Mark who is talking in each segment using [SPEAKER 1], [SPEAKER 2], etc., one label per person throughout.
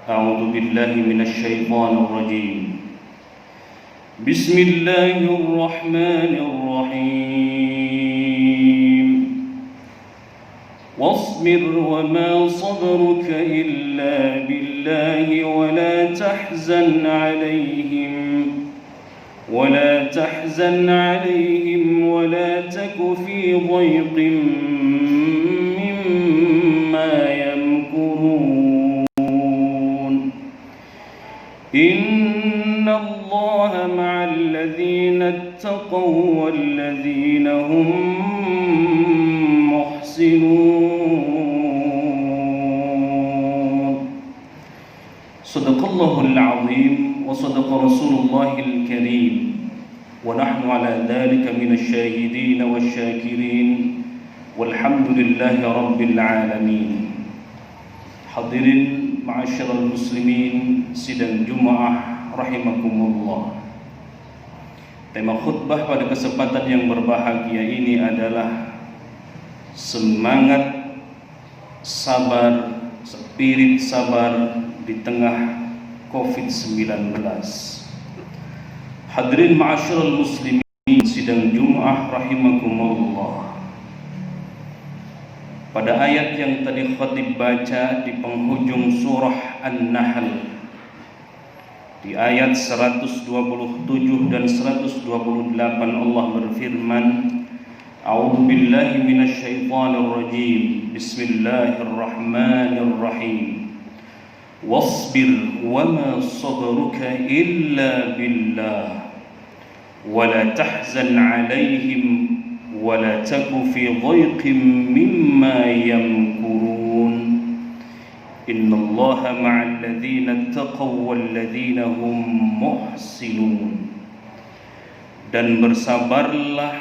[SPEAKER 1] أعوذ بالله من الشيطان الرجيم. بسم الله الرحمن الرحيم. واصبر وما صبرك إلا بالله ولا تحزن عليهم ولا تك في ضيق مما يمكرون. إن الله مع الذين اتقوا والذين هم محسنون. صدق الله العظيم وصدق رسول الله الكريم ونحن على ذلك من الشاهدين والشاكرين والحمد لله رب العالمين. Hadirin ma'asyiral muslimin sidang Jumaah rahimakumullah. Tema khutbah pada kesempatan yang berbahagia ini adalah semangat sabar, spirit sabar di tengah COVID-19. Hadirin ma'asyiral muslimin sidang Jumaah rahimakumullah. Pada ayat yang tadi khatib baca di penghujung surah An-Nahl, di ayat 127 dan 128 Allah berfirman, A'udzu billahi minasyaitonir rajim. Bismillahirrahmanirrahim. Wasbir wama sabruka illa billah wala tahzan 'alaihim wala taku fi dhayqin mimma yamkurun. Innallaha ma'al ladzina taqaw wal ladzina hum muhsinun. Dan bersabarlah,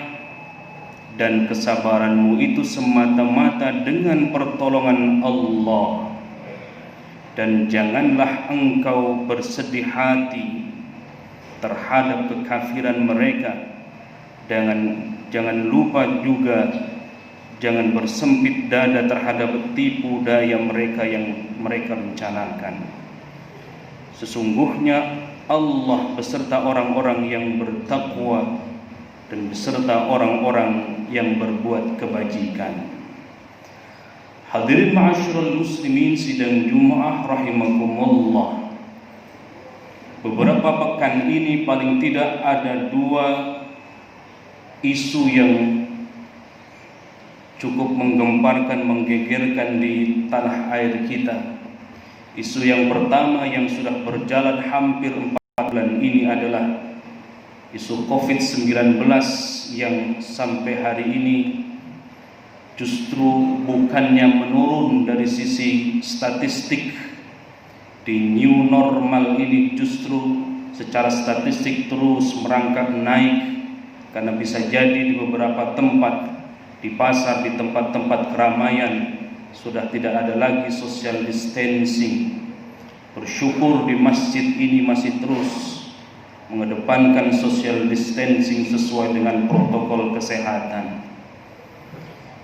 [SPEAKER 1] dan kesabaranmu itu semata-mata dengan pertolongan Allah, dan janganlah engkau bersedih hati terhadap kekafiran mereka. Jangan lupa juga jangan bersempit dada terhadap tipu daya mereka yang mereka rencanakan. Sesungguhnya Allah beserta orang-orang yang bertakwa dan beserta orang-orang yang berbuat kebajikan. Hadirin ma'asyiral muslimin sidang Jumaah rahimakumullah. Beberapa pekan ini paling tidak ada dua isu yang cukup menggemparkan, menggegerkan di tanah air kita. Isu yang pertama yang sudah berjalan hampir 4 bulan ini adalah isu COVID-19 yang sampai hari ini justru bukannya menurun dari sisi statistik. Di new normal ini justru secara statistik terus merangkak naik, karena bisa jadi di beberapa tempat, di pasar, di tempat-tempat keramaian sudah tidak ada lagi social distancing. Bersyukur di masjid ini masih terus mengedepankan social distancing sesuai dengan protokol kesehatan.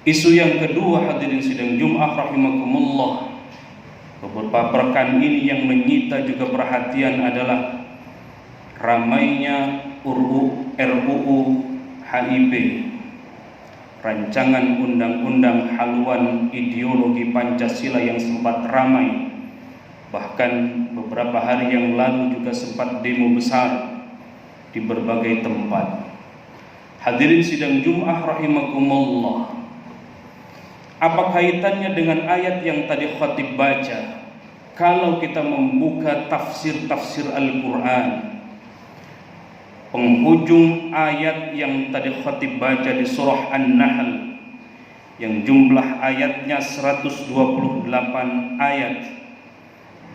[SPEAKER 1] Isu yang kedua, hadirin sidang Jumaah rahimakumullah, beberapa pekan ini yang menyita juga perhatian adalah ramainya RUU HIP, rancangan undang-undang haluan ideologi Pancasila yang sempat ramai. Bahkan beberapa hari yang lalu juga sempat demo besar di berbagai tempat. Hadirin sidang Jumaah rahimakumullah, apa kaitannya dengan ayat yang tadi khatib baca? Kalau kita membuka tafsir Al-Quran, penghujung ayat yang tadi khatib baca di surah An-Nahl yang jumlah ayatnya 128 ayat,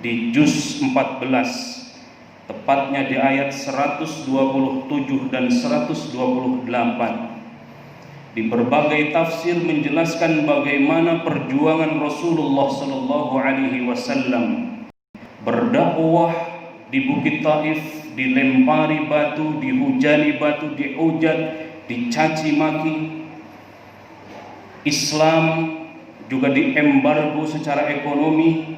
[SPEAKER 1] di juz 14, tepatnya di ayat 127 dan 128, di berbagai tafsir menjelaskan bagaimana perjuangan Rasulullah sallallahu alaihi wasallam berdakwah di Bukit Taif, dilempari batu, dihujani batu, dihujat, dicaci maki. Islam juga diembargo secara ekonomi,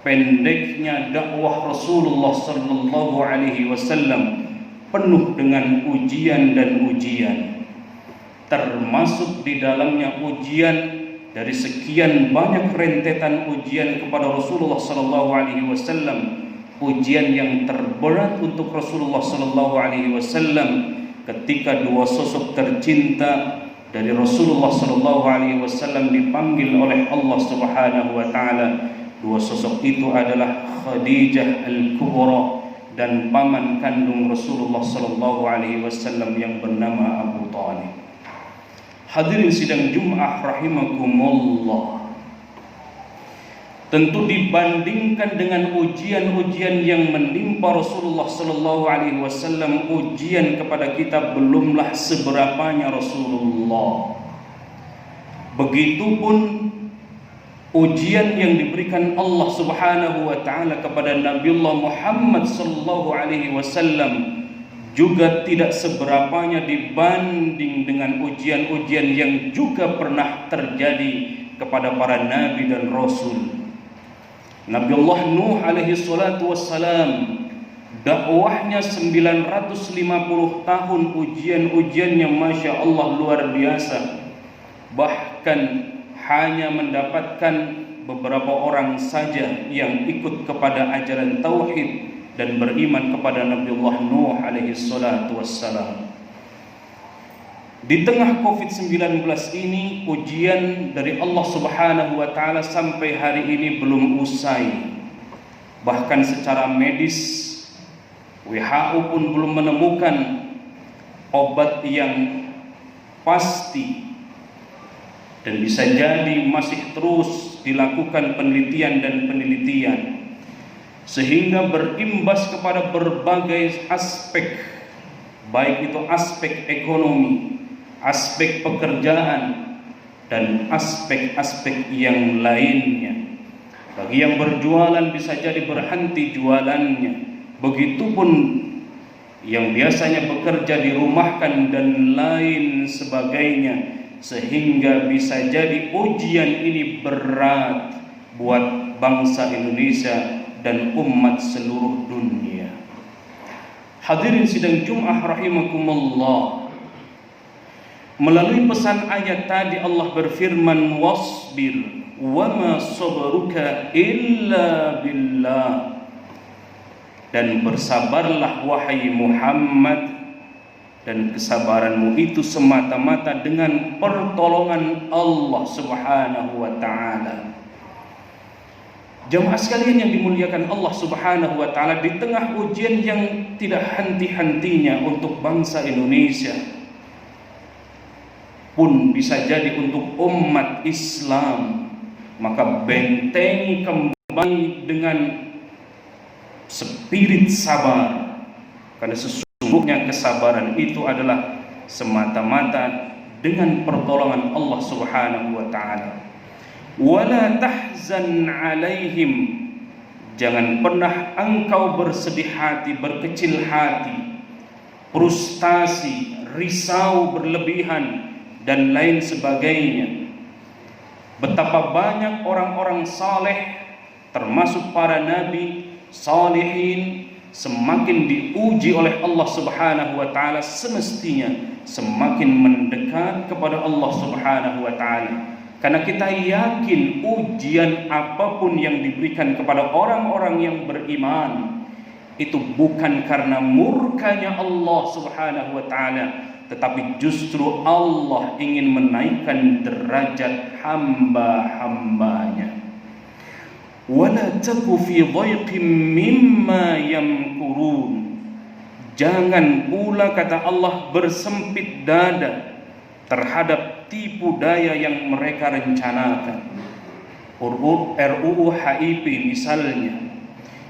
[SPEAKER 1] pendeknya dakwah Rasulullah sallallahu alaihi wasallam penuh dengan ujian dan ujian, termasuk di dalamnya ujian dari sekian banyak rentetan ujian kepada Rasulullah sallallahu alaihi wasallam. Ujian yang terberat untuk Rasulullah sallallahu alaihi wasallam ketika dua sosok tercinta dari Rasulullah sallallahu alaihi wasallam dipanggil oleh Allah Subhanahu wa taala. Dua sosok itu adalah Khadijah Al-Kubra dan paman kandung Rasulullah sallallahu alaihi wasallam yang bernama Abu Thalib. Hadirin sidang Jumat rahimakumullah. Tentu dibandingkan dengan ujian-ujian yang menimpa Rasulullah sallallahu alaihi wasallam, ujian kepada kita belumlah seberapanya Rasulullah. Begitupun ujian yang diberikan Allah Subhanahu wa taala kepada Nabiullah Muhammad sallallahu alaihi wasallam juga tidak seberapanya dibanding dengan ujian-ujian yang juga pernah terjadi kepada para nabi dan rasul. Nabiullah Nuh alaihi salatu wassalam, dakwahnya 950 tahun, ujian-ujiannya Masya Allah luar biasa. Bahkan hanya mendapatkan beberapa orang saja yang ikut kepada ajaran tauhid dan beriman kepada Nabiullah Nuh alaihi salatu wassalam. Di tengah COVID-19 ini, ujian dari Allah Subhanahu wa taala sampai hari ini belum usai. Bahkan secara medis WHO pun belum menemukan obat yang pasti, dan bisa jadi masih terus dilakukan penelitian dan penelitian, sehingga berimbas kepada berbagai aspek, baik itu aspek ekonomi, aspek pekerjaan, dan aspek-aspek yang lainnya. Bagi yang berjualan bisa jadi berhenti jualannya. Begitupun yang biasanya bekerja dirumahkan dan lain sebagainya, sehingga bisa jadi ujian ini berat buat bangsa Indonesia dan umat seluruh dunia. Hadirin sidang Jumat rahimakumullah. Melalui pesan ayat tadi Allah berfirman, wasbir wa ma sabruka illa billah, dan bersabarlah wahai Muhammad, dan kesabaranmu itu semata-mata dengan pertolongan Allah Subhanahu wa taala. Jamaah sekalian yang dimuliakan Allah Subhanahu wa taala, di tengah ujian yang tidak henti-hentinya untuk bangsa Indonesia, pun bisa jadi untuk umat Islam, maka bentengi kembali dengan spirit sabar, karena sesungguhnya kesabaran itu adalah semata-mata dengan pertolongan Allah Subhanahu wa taala. Wala tahzan alaihim, jangan pernah engkau bersedih hati, berkecil hati, frustasi, risau berlebihan dan lain sebagainya. Betapa banyak orang-orang saleh, termasuk para nabi, salihin, semakin diuji oleh Allah Subhanahu wa taala, semestinya semakin mendekat kepada Allah Subhanahu wa taala. Karena kita yakin ujian apapun yang diberikan kepada orang-orang yang beriman itu bukan karena murkanya Allah Subhanahu wa taala, tetapi justru Allah ingin menaikkan derajat hamba-hambanya. Wala taku fi dhaiqin mimma yamkurun, jangan pula, kata Allah, bersempit dada terhadap tipu daya yang mereka rencanakan. RUU HIP misalnya,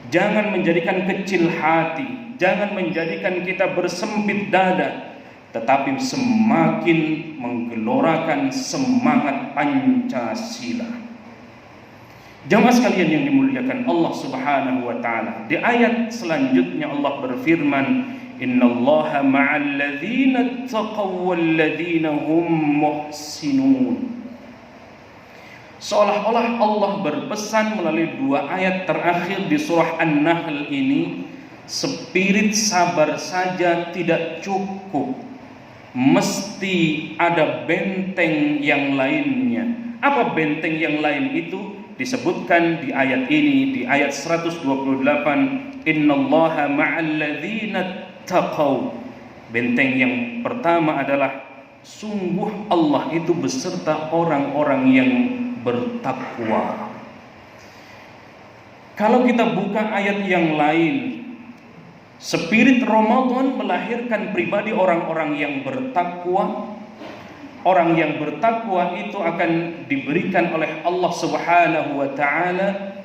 [SPEAKER 1] jangan menjadikan kecil hati, jangan menjadikan kita bersempit dada, tetapi semakin menggelorakan semangat Pancasila. Jamaah sekalian yang dimuliakan Allah Subhanahu wa taala, di ayat selanjutnya Allah berfirman, innallaha ma'al ladzina taqaw wal ladzina hum muhsinun. Seolah-olah Allah berpesan melalui dua ayat terakhir di surah An-Nahl ini, spirit sabar saja tidak cukup, mesti ada benteng yang lainnya. Apa benteng yang lain itu? Disebutkan di ayat ini, di ayat 128, innallaha ma'al ladzina taqaw. Benteng yang pertama adalah sungguh Allah itu beserta orang-orang yang bertakwa. Kalau kita buka ayat yang lain, spirit Ramadan melahirkan pribadi orang-orang yang bertakwa. Orang yang bertakwa itu akan diberikan oleh Allah Subhanahu wa taala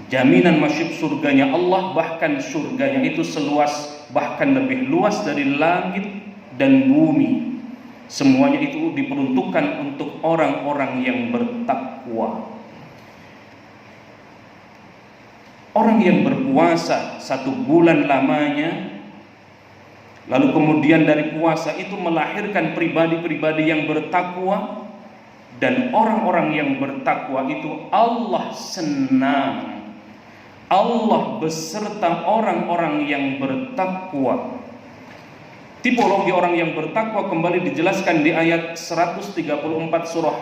[SPEAKER 1] jaminan masuk surganya Allah, bahkan surganya itu seluas, bahkan lebih luas dari langit dan bumi. Semuanya itu diperuntukkan untuk orang-orang yang bertakwa. Orang yang berpuasa 1 bulan lamanya, lalu kemudian dari puasa itu melahirkan pribadi-pribadi yang bertakwa, dan orang-orang yang bertakwa itu Allah senang. Allah beserta orang-orang yang bertakwa. Tipologi orang yang bertakwa kembali dijelaskan di ayat 134 surah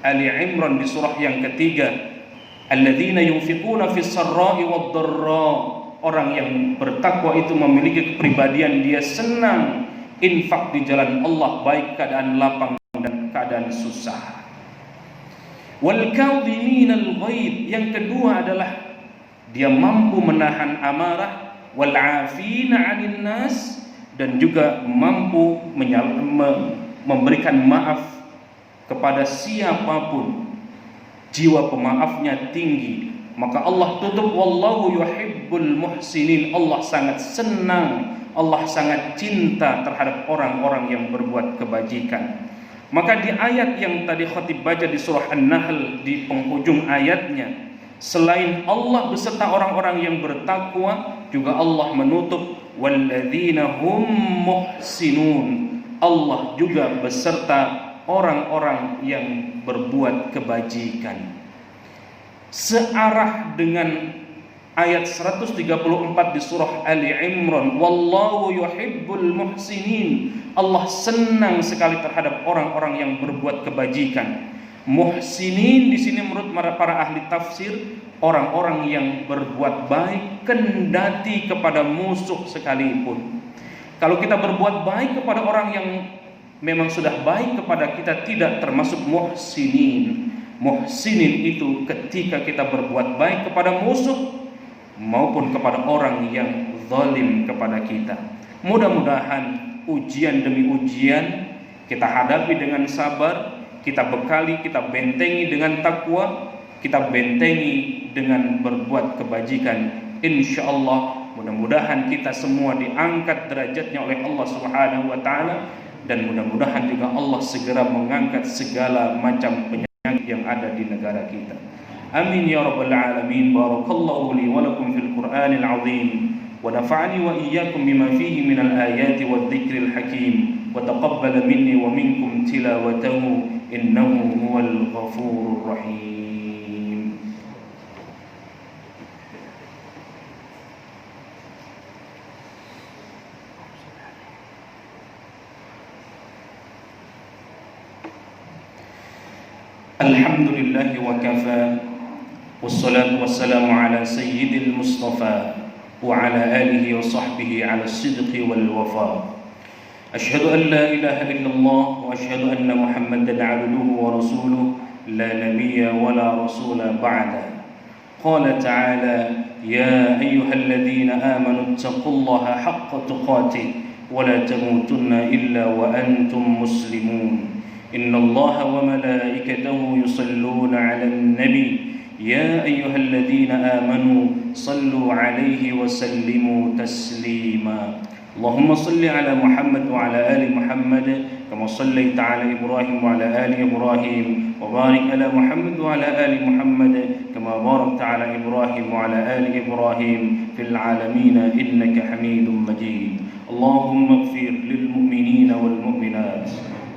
[SPEAKER 1] Ali Imran, di surah yang ketiga. Alladzina yunfiquna fis sarra'i wad dharra. Orang yang bertakwa itu memiliki kepribadian dia senang infak di jalan Allah, baik keadaan lapang dan keadaan susah. Wal kadhiminal ghaidh, yang kedua adalah dia mampu menahan amarah, wal 'afina 'anil nas, dan juga mampu memberikan maaf kepada siapapun. Jiwa pemaafnya tinggi. Maka Allah tutup, wallahu yuhibbul muhsinin. Allah sangat senang, Allah sangat cinta terhadap orang-orang yang berbuat kebajikan. Maka di ayat yang tadi khatib baca di surah An-Nahl, di penghujung ayatnya, selain Allah beserta orang-orang yang bertakwa, juga Allah menutup walladzina hum muhsinun. Allah juga beserta orang-orang yang berbuat kebajikan. Searah dengan ayat 134 di surah Ali Imran, wallahu yuhibbul muhsinin. Allah senang sekali terhadap orang-orang yang berbuat kebajikan. Muhsinin di sini menurut para ahli tafsir, orang-orang yang berbuat baik kendati kepada musuh sekalipun. Kalau kita berbuat baik kepada orang yang memang sudah baik kepada kita, tidak termasuk muhsinin. Muhsinin itu ketika kita berbuat baik kepada musuh maupun kepada orang yang zalim kepada kita. Mudah-mudahan ujian demi ujian kita hadapi dengan sabar, kita bekali, kita bentengi dengan takwa, kita bentengi dengan berbuat kebajikan. Insyaallah mudah-mudahan kita semua diangkat derajatnya oleh Allah Subhanahu wa taala, dan mudah-mudahan juga Allah segera mengangkat segala macam penyakit yang ada di negara kita. Amin ya rabbal alamin. Barakallahu li wa lakum fil Qur'anil azim, wa nafa'ani wa iyyakum bima fihi minal ayati wadh-dhikril hakim, wa taqabbala minni wa minkum tilawatahu innahu huwal ghafurur rahim. Alhamdulillah wa kafa, wassalatu wassalamu ala sayyidil mustafa wa ala alihi wa sahbihi ala sidqi wal wafa. Ashhadu an la ilaha illallah wa ashhadu anna Muhammadan abduhu wa rasuluh la nabiyya wa la rasula ba'da. Qala ta'ala ya ayyuhalladhina amanu ittaqullaha haqqa tuqatih wa la tamutunna illa wa antum muslimun. إن الله وملائكته يصلون على النبي يا أيها الذين آمنوا صلوا عليه وسلموا تسليما. اللهم صل على محمد وعلى آل محمد كما صليت على إبراهيم وعلى آل إبراهيم وبارك على محمد وعلى آل محمد كما باركت على إبراهيم وعلى آل إبراهيم في العالمين إنك حميد مجيد. اللهم اغفر للمؤمنين والمؤمنات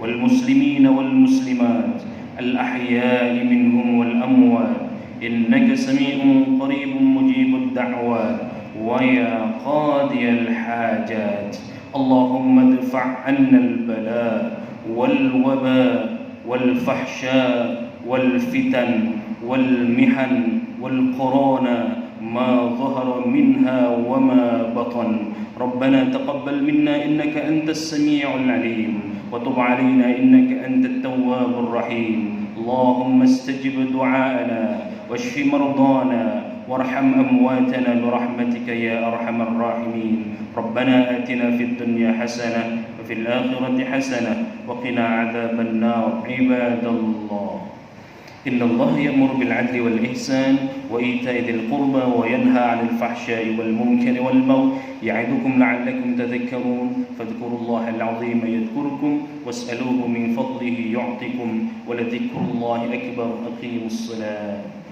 [SPEAKER 1] والمسلمين والمسلمات الأحياء منهم والأموات إنك سميع قريب مجيب الدعوات ويا قاضي الحاجات اللهم ادفع عنا البلاء والوباء والفحشاء والفتن والمحن والكورونا ما ظهر منها وما بطن ربنا تقبل منا إنك أنت السميع العليم وتب علينا إنك أنت التواب الرحيم اللهم استجب دعاءنا واشف مرضانا وارحم أمواتنا برحمتك يا أرحم الراحمين ربنا آتنا في الدنيا حسنة وفي الآخرة حسنة وقنا عذاب النار عباد الله إن الله يأمر بالعدل والإحسان وإيتاء ذي القربى وينهى عن الفحشاء والمنكر والبغي يعظكم لعلكم تذكرون فاذكروا الله العظيم يذكركم واسألوه من فضله يعطكم ولذكر الله أكبر أقيموا الصلاة